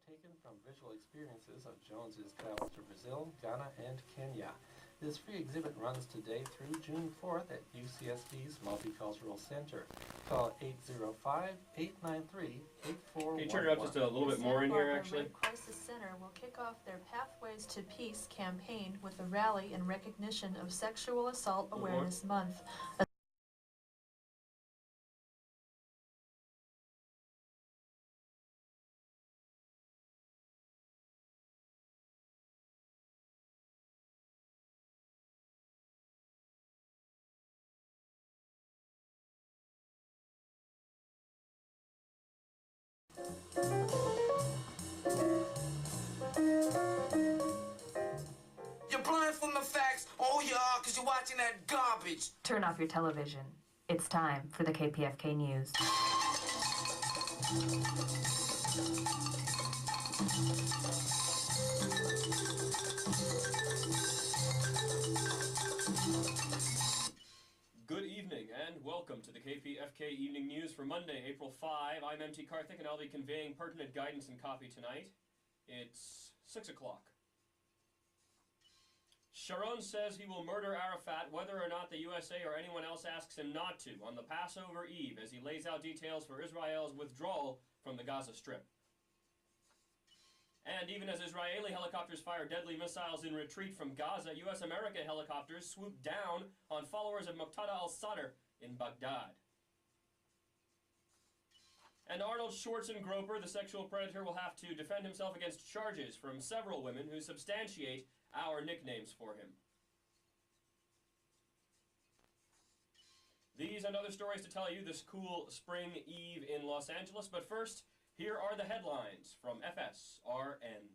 taken from visual experiences of Jones's travels to Brazil, Ghana, and Kenya. This free exhibit runs today through June 4th at UCSB's Multicultural Center. Call 805-893-8411. Can you turn it up just a little bit more in here, actually? Red Crisis Center will kick off their Pathways to Peace campaign with a rally in recognition of Sexual Assault Awareness Month. You're blind from the facts. Oh, yeah, because you're watching that garbage. Turn off your television. It's time for the KPFK News. Good evening and welcome to the KPFK Evening News for Monday, April 5. I'm MT Karthik and I'll be conveying pertinent guidance and copy tonight. It's 6 o'clock. Sharon says he will murder Arafat whether or not the USA or anyone else asks him not to on the Passover Eve as he lays out details for Israel's withdrawal from the Gaza Strip. And even as Israeli helicopters fire deadly missiles in retreat from Gaza, U.S.-American helicopters swoop down on followers of Muqtada al-Sadr in Baghdad. And Arnold Schwarzenegger, the sexual predator, will have to defend himself against charges from several women who substantiate our nicknames for him. These and other stories to tell you this cool spring eve in Los Angeles, but first, here are the headlines from FSRN.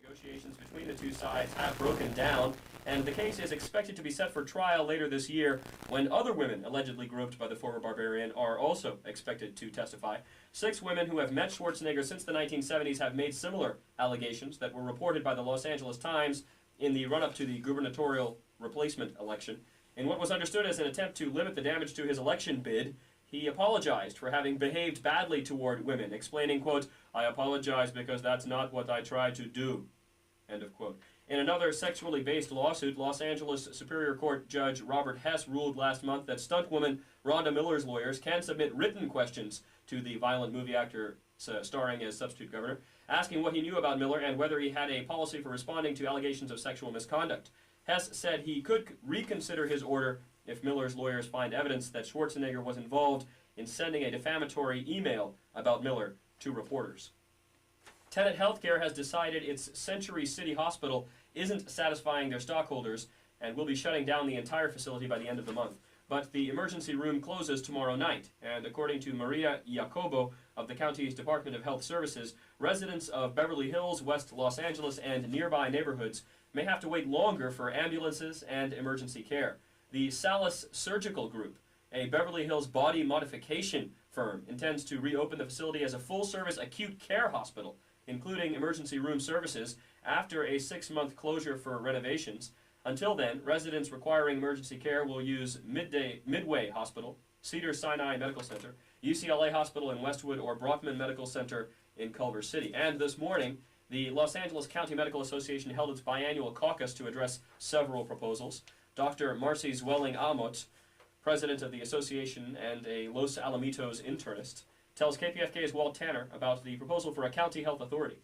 Negotiations between the two sides have broken down, and the case is expected to be set for trial later this year when other women allegedly groped by the former barbarian are also expected to testify. 6 women who have met Schwarzenegger since the 1970s have made similar allegations that were reported by the Los Angeles Times in the run-up to the gubernatorial replacement election. In what was understood as an attempt to limit the damage to his election bid, he apologized for having behaved badly toward women, explaining, quote, "I apologize because that's not what I tried to do," end of quote. In another sexually based lawsuit, Los Angeles Superior Court Judge Robert Hess ruled last month that stunt woman Rhonda Miller's lawyers can submit written questions to the violent movie actor starring as substitute governor, asking what he knew about Miller and whether he had a policy for responding to allegations of sexual misconduct. Hess said he could reconsider his order if Miller's lawyers find evidence that Schwarzenegger was involved in sending a defamatory email about Miller to reporters. Tenet Healthcare has decided its Century City Hospital isn't satisfying their stockholders and will be shutting down the entire facility by the end of the month. But the emergency room closes tomorrow night, and according to Maria Jacobo of the county's Department of Health Services, residents of Beverly Hills, West Los Angeles, and nearby neighborhoods may have to wait longer for ambulances and emergency care. The Salis Surgical Group, a Beverly Hills body modification firm, intends to reopen the facility as a full-service acute care hospital, including emergency room services, after a 6-month closure for renovations. Until then, residents requiring emergency care will use Midway Hospital, Cedars-Sinai Medical Center, UCLA Hospital in Westwood, or Brockman Medical Center in Culver City. And this morning, the Los Angeles County Medical Association held its biannual caucus to address several proposals. Dr. Marcy Zwelling-Amott, president of the association and a Los Alamitos internist, tells KPFK's Walt Tanner about the proposal for a county health authority.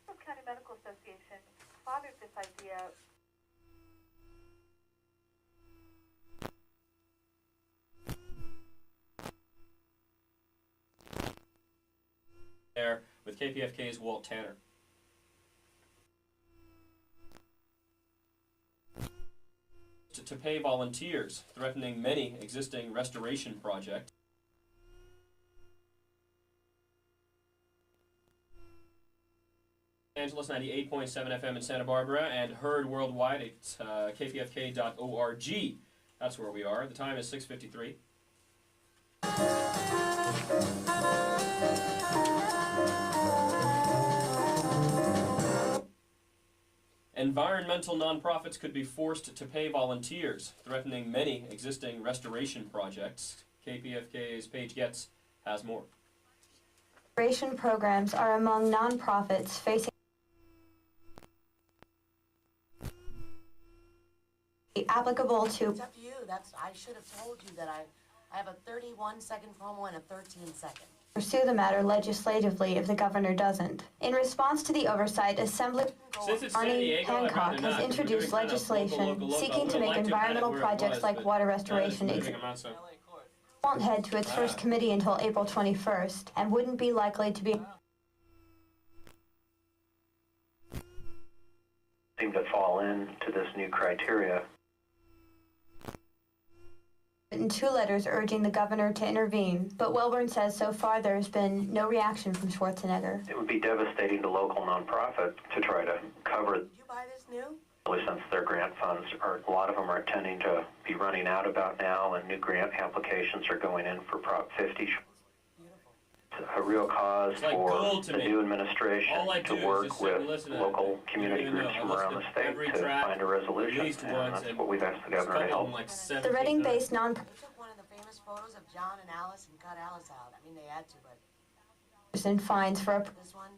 The County Medical Association fathered this idea. There with KPFK's Walt Tanner. To pay volunteers, threatening many existing restoration projects. Angeles 98.7 FM in Santa Barbara and heard worldwide at kpfk.org. That's where we are. The time is 6:53. Environmental nonprofits could be forced to pay volunteers, threatening many existing restoration projects. KPFK's Paige Getz has more. Restoration programs are among nonprofits facing applicable to It's up to you. I should have told you that I have a 31-second promo and a 13-second. pursue the matter legislatively if the governor doesn't. In response to the oversight, Assembly Since it's San Arnie Diego, I'd rather Hancock not, has 'cause we're introduced doing kind of legislation local. seeking I to would make like to environmental have it where it projects was, like but water that is restoration moving, I'm not so- won't head to its first committee until April 21st and wouldn't be likely to be seem to fall into this new criteria. written 2 letters urging the governor to intervene, but Welborn says so far there's been no reaction from Schwarzenegger. It would be devastating to local nonprofits to try to cover, Did you buy this new? since their grant funds are, a lot of them are tending to be running out about now, and new grant applications are going in for Prop 50. Beautiful. It's a real cause It's like for gold to the me. new administration All I do to is work just sit and with listen to local it. community You don't even groups know. from I around listen the to state every to track find a resolution, at least and once, that's and what we've asked the There's a governor to couple of help. them, like The 17 Reading-based They took one of the famous photos of John and Alice and cut Alice out. I mean, they had to, but non-partisan fines for this one,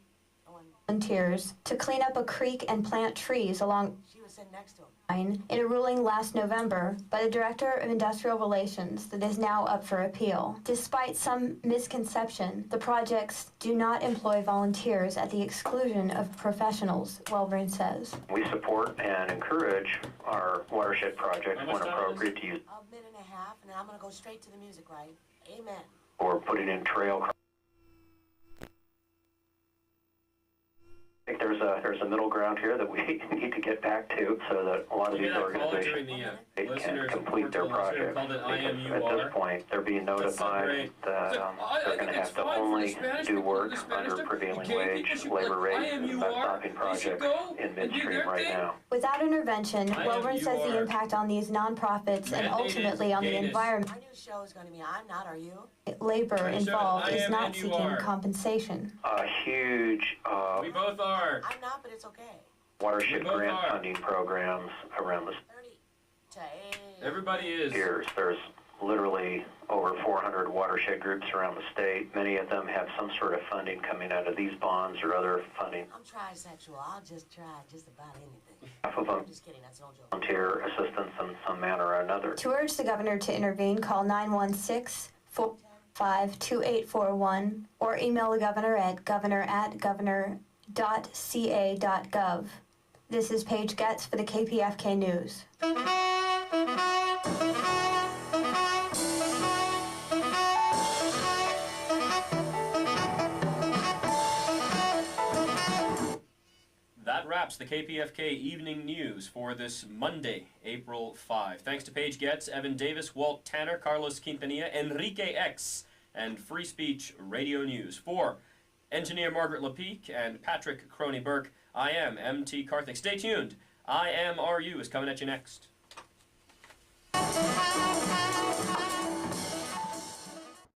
the one, volunteers to clean up a creek and plant trees along she was sitting next to him. in a ruling last November by the Director of Industrial Relations that is now up for appeal. Despite some misconception, the projects do not employ volunteers at the exclusion of professionals, Welborn says. We support and encourage our watershed projects How when much time appropriate to use A minute and a half, and then I'm gonna go straight to the music, right? Amen. or putting in trail. I think there's a middle ground here that we need to get back to, so that a lot of You these hear that call during organizations the can listeners complete their projects. called it Because at IMUR. this point, they're being That's so notified great. that So, I they're going think to it's have to fine for the only Spanish do people, work the Spanish under stuff. prevailing The gay wage, people should labor let rates, and IMUR, not stopping they should projects go in and do midstream their right thing. now. Without intervention, Welborn says the IMUR. impact on these nonprofits and Mandated ultimately on the gayness. environment, My new show is gonna be I'm Not, Are You? labor Are you sure? involved is not IMNUR. seeking compensation. A huge We both are. I'm not, but it's okay. watershed We both grant are. funding programs around the 30 to 8. Everybody is. years. There's literally over 400 watershed groups around the state. Many of them have some sort of funding coming out of these bonds or other funding. I'm trisexual. I'll just try just about anything. Half of them I'm just kidding. That's no joke. volunteer assistance in some manner or another. To urge the governor to intervene, call 916-455-2841 or email the governor at governor@governor.ca.gov. This is Paige Getz for the KPFK News. That wraps the KPFK Evening News for this Monday, April 5. Thanks to Paige Getz, Evan Davis, Walt Tanner, Carlos Quintanilla, Enrique X, and Free Speech Radio News. For engineer Margaret LePique and Patrick Crony Burke, I am MT Karthik. Stay tuned. I Am RU is coming at you next.